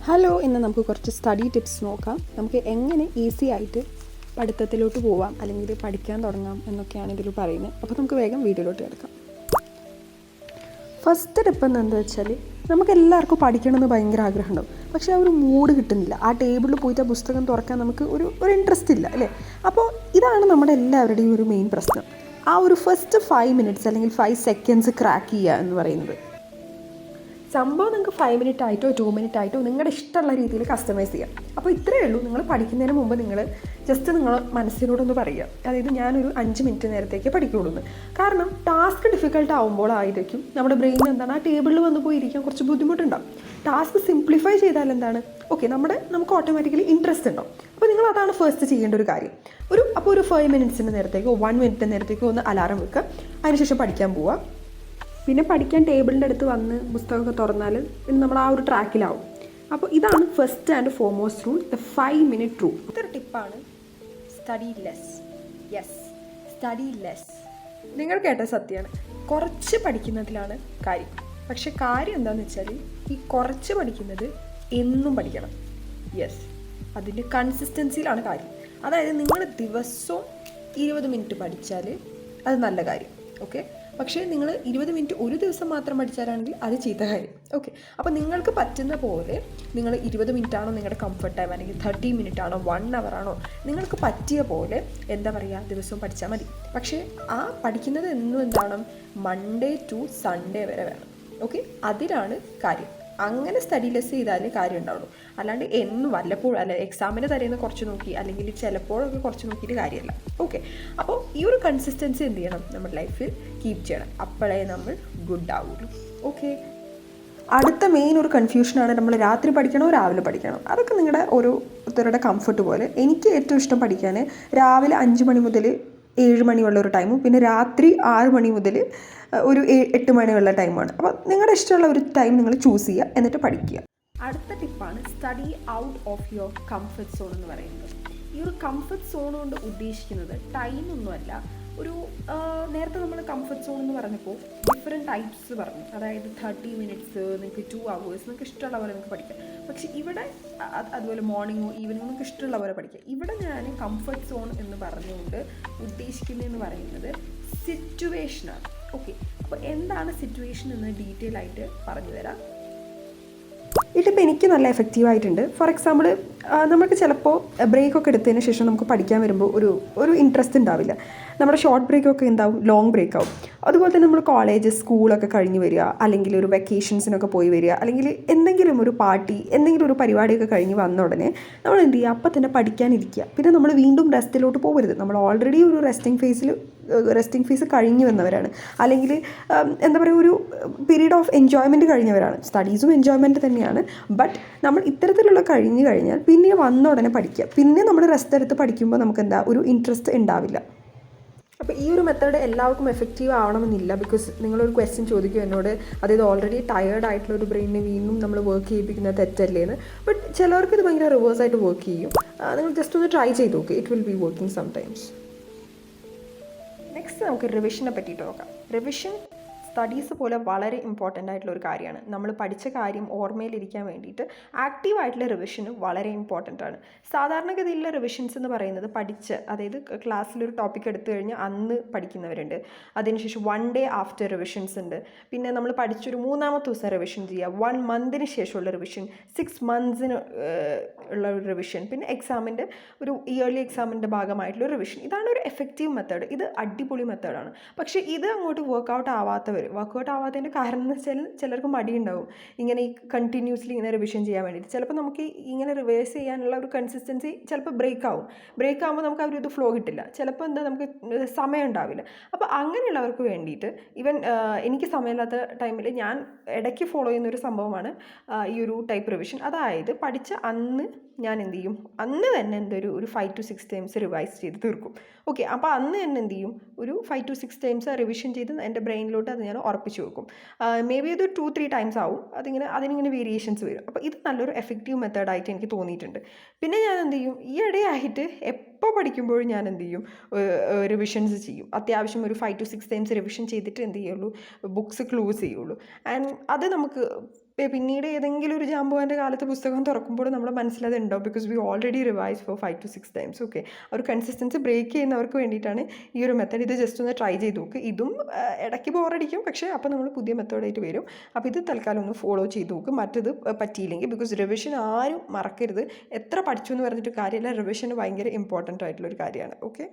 Hello, ഇന്ന് നമുക്ക് കുറച്ച് സ്റ്റഡി ടിപ്സ് നോക്കാം. നമുക്ക് എങ്ങനെ ഈസി ആയിട്ട് പഠിത്തത്തിലോട്ട് പോവാം അല്ലെങ്കിൽ പഠിക്കാൻ തുടങ്ങാം എന്നൊക്കെയാണ് ഇതിൽ പറയുന്നത്. അപ്പോൾ നമുക്ക് വേഗം വീഡിയോയിലോട്ട് കിടക്കാം. ഫസ്റ്റ് ടിപ്പ് എന്താണെന്ന് വെച്ചാൽ, നമുക്ക് എല്ലാവർക്കും പഠിക്കണമെന്ന് ഭയങ്കര ആഗ്രഹമുണ്ടാവും. പക്ഷേ ആ ഒരു മൂഡ് കിട്ടുന്നില്ല. ആ ടേബിളിൽ പോയിട്ട് ആ പുസ്തകം തുറക്കാൻ നമുക്ക് ഒരു ഇൻട്രസ്റ്റ് ഇല്ല അല്ലേ. അപ്പോൾ ഇതാണ് നമ്മുടെ എല്ലാവരുടെയും ഒരു മെയിൻ പ്രശ്നം. ആ ഒരു ഫസ്റ്റ് 5 മിനിറ്റ്സ് അല്ലെങ്കിൽ 5 സെക്കൻഡ്സ് ക്രാക്ക് ചെയ്യുക എന്ന് പറയുന്നത്. സംഭവം നിങ്ങൾക്ക് 5 മിനിറ്റ് ആയിട്ടോ 2 മിനിറ്റ് ആയിട്ടോ നിങ്ങളുടെ ഇഷ്ടമുള്ള രീതിയിൽ കസ്റ്റമൈസ് ചെയ്യാം. അപ്പോൾ ഇത്രയേ ഉള്ളൂ. നിങ്ങൾ പഠിക്കുന്നതിന് മുമ്പ് നിങ്ങൾ ജസ്റ്റ് നിങ്ങൾ മനസ്സിനോടൊന്ന് പറയുക, അതായത് ഞാനൊരു 5 മിനിറ്റ് നേരത്തേക്ക് പഠിക്കുകയുള്ളൂ എന്ന്. കാരണം ടാസ്ക് ഡിഫിക്കൽട്ട് ആകുമ്പോഴായിരിക്കും നമ്മുടെ ബ്രെയിൻ എന്താണ് ആ ടേബിളിൽ വന്ന് പോയിരിക്കാൻ കുറച്ച് ബുദ്ധിമുട്ടുണ്ടാവും. ടാസ്ക് സിംപ്ലിഫൈ ചെയ്താൽ എന്താണ്, ഓക്കെ, നമുക്ക് ഓട്ടോമാറ്റിക്കലി ഇൻട്രസ്റ്റ് ഉണ്ടാവും. അപ്പോൾ നിങ്ങൾ അതാണ് ഫസ്റ്റ് ചെയ്യേണ്ട ഒരു കാര്യം. അപ്പോൾ ഒരു 5 മിനിറ്റ്സിൻ്റെ നേരത്തേക്കോ 1 മിനിറ്റ് നേരത്തേക്കോ ഒന്ന് അലാറം വെക്കുക. അതിനുശേഷം പഠിക്കാൻ പോവുക. പിന്നെ പഠിക്കാൻ ടേബിളിൻ്റെ അടുത്ത് വന്ന് പുസ്തകമൊക്കെ തുറന്നാൽ പിന്നെ നമ്മൾ ആ ഒരു ട്രാക്കിലാവും. അപ്പോൾ ഇതാണ് first and foremost rule, the 5 minute rule. ഇതൊരു ടിപ്പാണ്, study less. Yes, study less. നിങ്ങൾ കേട്ട സത്യമാണ്. കുറച്ച് പഠിക്കുന്നതിലാണ് കാര്യം. പക്ഷെ കാര്യം എന്താണെന്ന് വെച്ചാൽ, ഈ കുറച്ച് പഠിക്കുന്നത് എന്നും പഠിക്കണം. യെസ്, അതിൻ്റെ കൺസിസ്റ്റൻസിയിലാണ് കാര്യം. അതായത് നിങ്ങൾ ദിവസവും 20 മിനിറ്റ് പഠിച്ചാൽ അത് നല്ല കാര്യം, ഓക്കെ. പക്ഷേ നിങ്ങൾ 20 മിനിറ്റ് ഒരു ദിവസം മാത്രം പഠിച്ചാലാണെങ്കിൽ അത് ചീത്ത കാര്യം, ഓക്കെ. അപ്പോൾ നിങ്ങൾക്ക് പറ്റുന്ന പോലെ നിങ്ങൾ 20 മിനിറ്റ് ആണോ നിങ്ങളുടെ കംഫർട്ട് ടൈം, അല്ലെങ്കിൽ 30 മിനിറ്റ് ആണോ 1 അവർ ആണോ, നിങ്ങൾക്ക് പറ്റിയ പോലെ എന്താ പറയുക ദിവസവും പഠിച്ചാൽ മതി. പക്ഷേ ആ പഠിക്കുന്നത് എന്നും എന്താണ്, മൺഡേ ടു സൺഡേ വരെ വേണം, ഓക്കെ. അതിലാണ് കാര്യം. അങ്ങനെ സ്റ്റഡി ലെസ് ചെയ്താലേ കാര്യം ഉണ്ടാവുള്ളൂ. അല്ലാണ്ട് എന്നും വല്ലപ്പോഴും അല്ല എക്സാമിന് തരുന്ന കുറച്ച് നോക്കി അല്ലെങ്കിൽ ചിലപ്പോഴൊക്കെ കുറച്ച് നോക്കിയിട്ട് കാര്യമല്ല, ഓക്കെ. അപ്പോൾ ഈ ഒരു കൺസിസ്റ്റൻസി എന്ത് ചെയ്യണം, നമ്മുടെ ലൈഫിൽ കീപ്പ് ചെയ്യണം. അപ്പോഴേ നമ്മൾ ഗുഡ് ആവുള്ളൂ, ഓക്കെ. അടുത്ത മെയിൻ ഒരു കൺഫ്യൂഷനാണ്, നമ്മൾ രാത്രി പഠിക്കണോ രാവിലെ പഠിക്കണം. അതൊക്കെ നിങ്ങളുടെ ഓരോരുത്തരുടെ കംഫർട്ട് പോലെ. എനിക്ക് ഏറ്റവും ഇഷ്ടം പഠിക്കാൻ രാവിലെ 5 മണി മുതൽ 7 മണിയുള്ള ഒരു ടൈമും പിന്നെ രാത്രി 6 മണി മുതൽ ഒരു 8 മണിയുള്ള ടൈമാണ്. അപ്പോൾ നിങ്ങളുടെ ഇഷ്ടമുള്ള ഒരു ടൈം നിങ്ങൾ ചൂസ് ചെയ്യുക, എന്നിട്ട് പഠിക്കുക. അടുത്ത ടിപ്പാണ് study out of your comfort zone എന്ന് പറയുന്നത്. ഈ ഒരു കംഫർട്ട് സോൺ കൊണ്ട് ഉദ്ദേശിക്കുന്നത് ടൈമൊന്നുമല്ല. നേരത്തെ നമ്മൾ കംഫർട്ട് സോൺ എന്ന് പറഞ്ഞപ്പോൾ ഡിഫറെൻറ്റ് ടൈപ്സ് പറഞ്ഞു. അതായത് 30 മിനിറ്റ്സ്, നിങ്ങൾക്ക് 2 hours, നിങ്ങൾക്ക് ഇഷ്ടമുള്ള പോലെ നിങ്ങൾക്ക് പഠിക്കാം. പക്ഷേ ഇവിടെ അതുപോലെ മോർണിംഗോ ഈവനിങ്ങോ നിങ്ങൾക്ക് ഇഷ്ടമുള്ള പോലെ പഠിക്കാം. ഇവിടെ ഞാൻ കംഫർട്ട് സോൺ എന്ന് പറഞ്ഞുകൊണ്ട് ഉദ്ദേശിക്കുന്നതെന്ന് പറയുന്നത് സിറ്റുവേഷനാണ്, ഓക്കെ. അപ്പോൾ എന്താണ് സിറ്റുവേഷൻ എന്ന് ഡീറ്റെയിൽ ആയിട്ട് പറഞ്ഞു തരാം. ഇതിപ്പോൾ എനിക്ക് നല്ല എഫക്റ്റീവായിട്ടുണ്ട്. ഫോർ എക്സാമ്പിൾ, നമുക്ക് ചിലപ്പോൾ ബ്രേക്കൊക്കെ എടുത്തതിന് ശേഷം നമുക്ക് പഠിക്കാൻ വരുമ്പോൾ ഒരു ഇൻട്രസ്റ്റ് ഉണ്ടാവില്ല. നമ്മുടെ ഷോർട്ട് ബ്രേക്കൊക്കെ എന്താവും, ലോങ് ബ്രേക്ക് ആവും. അതുപോലെ തന്നെ നമ്മൾ കോളേജ് സ്കൂളൊക്കെ കഴിഞ്ഞ് വരിക, അല്ലെങ്കിൽ ഒരു വെക്കേഷൻസിനൊക്കെ പോയി വരിക, അല്ലെങ്കിൽ എന്തെങ്കിലും ഒരു പാർട്ടി എന്തെങ്കിലും ഒരു പരിപാടിയൊക്കെ കഴിഞ്ഞ് വന്ന ഉടനെ നമ്മൾ എന്ത് ചെയ്യുക, അപ്പം തന്നെ പഠിക്കാനിരിക്കുക. പിന്നെ നമ്മൾ വീണ്ടും റെസ്റ്റിലോട്ട് പോകരുത്. നമ്മൾ ഓൾറെഡി ഒരു റെസ്റ്റിംഗ് ഫേസ് കഴിഞ്ഞ് വന്നവരാണ്, അല്ലെങ്കിൽ എന്താ പറയുക, ഒരു പീരീഡ് ഓഫ് എൻജോയ്മെൻറ്റ് കഴിഞ്ഞവരാണ്. സ്റ്റഡീസും എൻജോയ്മെൻറ്റ് തന്നെയാണ്. ബട്ട് നമ്മൾ ഇത്തരത്തിലുള്ള കഴിഞ്ഞ് കഴിഞ്ഞാൽ പിന്നെ വന്ന ഉടനെ പഠിക്കുക. പിന്നെ നമ്മൾ റെസ്റ്റ് എടുത്ത് പഠിക്കുമ്പോൾ നമുക്ക് എന്താ ഒരു ഇൻട്രസ്റ്റ് ഉണ്ടാവില്ല. അപ്പോൾ ഈ ഒരു മെത്തേഡ് എല്ലാവർക്കും എഫക്റ്റീവ് ആവണമെന്നില്ല. ബിക്കോസ് നിങ്ങളൊരു ക്വസ്റ്റ്യൻ ചോദിക്കും എന്നോട്, അതായത് ഓൾറെഡി ടയേർഡ് ആയിട്ടുള്ള ഒരു ബ്രെയിനിനെ വീണ്ടും നമ്മൾ വർക്ക് ചെയ്യിപ്പിക്കുന്നത് തെറ്റല്ലേന്ന്. ബട്ട് ചിലവർക്ക് ഇത് ഭയങ്കര റിവേഴ്സായിട്ട് വർക്ക് ചെയ്യും. നിങ്ങൾ ജസ്റ്റ് ഒന്ന് ട്രൈ ചെയ്ത് നോക്കുക. It will be working sometimes. Next നമുക്ക് റിവിഷനെ പറ്റിയിട്ട് നോക്കാം. റിവിഷൻ സ്റ്റഡീസ് പോലെ വളരെ ഇമ്പോർട്ടൻ്റ് ആയിട്ടുള്ള ഒരു കാര്യമാണ്. നമ്മൾ പഠിച്ച കാര്യം ഓർമ്മയിലിരിക്കാൻ വേണ്ടിയിട്ട് ആക്റ്റീവായിട്ടുള്ള റിവിഷന് വളരെ ഇമ്പോർട്ടൻ്റ് ആണ്. സാധാരണഗതിയിലുള്ള റിവിഷൻസ് എന്ന് പറയുന്നത് അതായത് ക്ലാസ്സിലൊരു ടോപ്പിക് എടുത്തു കഴിഞ്ഞാൽ അന്ന് പഠിക്കുന്നവരുണ്ട്. അതിനുശേഷം 1 ഡേ ആഫ്റ്റർ റിവിഷൻസ് ഉണ്ട്. പിന്നെ നമ്മൾ പഠിച്ചൊരു 3-ാമത്തെ ദിവസം റിവിഷൻ ചെയ്യുക. 1 മന്തിന് ശേഷമുള്ള റിവിഷൻ, 6 മന്ത്സിന് ഉള്ള ഒരു റിവിഷൻ, പിന്നെ എക്സാമിൻ്റെ ഒരു ഇയർലി എക്സാമിൻ്റെ ഭാഗമായിട്ടുള്ള റിവിഷൻ. ഇതാണ് ഒരു എഫക്റ്റീവ് മെത്തേഡ്. ഇത് അടിപൊളി മെത്തേഡാണ്. പക്ഷേ ഇത് അങ്ങോട്ട് വർക്കൗട്ട് ആവാത്തതിൻ്റെ കാരണം എന്ന് വെച്ചാൽ ചിലർക്ക് മടിയുണ്ടാവും ഇങ്ങനെ ഈ കണ്ടിന്യൂസ്ലി ഇങ്ങനെ റിവിഷൻ ചെയ്യാൻ വേണ്ടിയിട്ട്. ചിലപ്പോൾ നമുക്ക് ഇങ്ങനെ റിവേഴ്സ് ചെയ്യാനുള്ള ഒരു കൺസിസ്റ്റൻസി ചിലപ്പോൾ ബ്രേക്ക് ആകുമ്പോൾ നമുക്ക് ആ ഒരു ഫ്ലോ കിട്ടില്ല. ചിലപ്പോൾ നമുക്ക് സമയം ഉണ്ടാവില്ല. അപ്പോൾ അങ്ങനെയുള്ളവർക്ക് വേണ്ടിയിട്ട് എനിക്ക് സമയമില്ലാത്ത ടൈമിൽ ഞാൻ ഇടയ്ക്ക് ഫോളോ ചെയ്യുന്നൊരു സംഭവമാണ് ഈ ഒരു ടൈപ്പ് റിവിഷൻ. അതായത് പഠിച്ച അന്ന് ഞാൻ എന്ത് ചെയ്യും, അന്ന് തന്നെ ഒരു 5 to 6 ടൈംസ് റിവൈസ് ചെയ്ത് തീർക്കും, ഓക്കെ. അപ്പോൾ അന്ന് തന്നെ എന്ത് ചെയ്യും, ഒരു 5 to 6 ടൈംസ് റിവിഷൻ ചെയ്ത് എൻ്റെ ബ്രെയിനിലോട്ട് അത് ഞാൻ ഉറപ്പിച്ച് വെക്കും. മേ ബി അത് 2-3 ടൈംസ് ആവും. അതിനിങ്ങനെ വേരിയേഷൻസ് വരും. അപ്പോൾ ഇത് നല്ലൊരു എഫക്റ്റീവ് മെത്തേഡായിട്ട് എനിക്ക് തോന്നിയിട്ടുണ്ട്. പിന്നെ ഞാൻ എന്ത് ചെയ്യും, ഈ ഇടയായിട്ട് എപ്പോൾ പഠിക്കുമ്പോഴും ഞാൻ എന്ത് ചെയ്യും, റിവിഷൻസ് ചെയ്യും. അത്യാവശ്യം ഒരു 5 to 6 ടൈംസ് റിവിഷൻ ചെയ്തിട്ട് എന്ത് ചെയ്യുള്ളൂ, ബുക്സ് ക്ലോസ് ചെയ്യുള്ളൂ. ആൻഡ് അത് നമുക്ക് പിന്നീട് ഏതെങ്കിലും ഒരു ജാമ്പവാൻ്റെ കാലത്ത് പുസ്തകം തുറക്കുമ്പോൾ നമ്മുടെ മനസ്സിലത് ഉണ്ടാവും. Because we already revise for 5 to 6 times. Okay, ഒരു കൺസിസ്റ്റൻസി ബ്രേക്ക് ചെയ്യുന്നവർക്ക് വേണ്ടിയിട്ടാണ് ഈ ഒരു മെത്തേഡ്. ഇത് ജസ്റ്റ് ഒന്ന് ട്രൈ ചെയ്ത് നോക്ക്. ഇതും ഇടയ്ക്ക് ബോറടിക്കും, പക്ഷേ അപ്പോൾ നമ്മൾ പുതിയ മെത്തേഡായിട്ട് വരും. അപ്പോൾ ഇത് തൽക്കാലം ഒന്ന് ഫോളോ ചെയ്ത് നോക്ക്. മറ്റത് പറ്റിയില്ലെങ്കിൽ, ബിക്കോസ് റിവിഷൻ ആരും മറക്കരുത്. എത്ര പഠിച്ചു എന്ന് പറഞ്ഞിട്ട് കാര്യമില്ല, റിവിഷൻ ഭയങ്കര ഇമ്പോർട്ടൻ്റ് ആയിട്ടുള്ളൊരു കാര്യമാണ്. ഓക്കെ.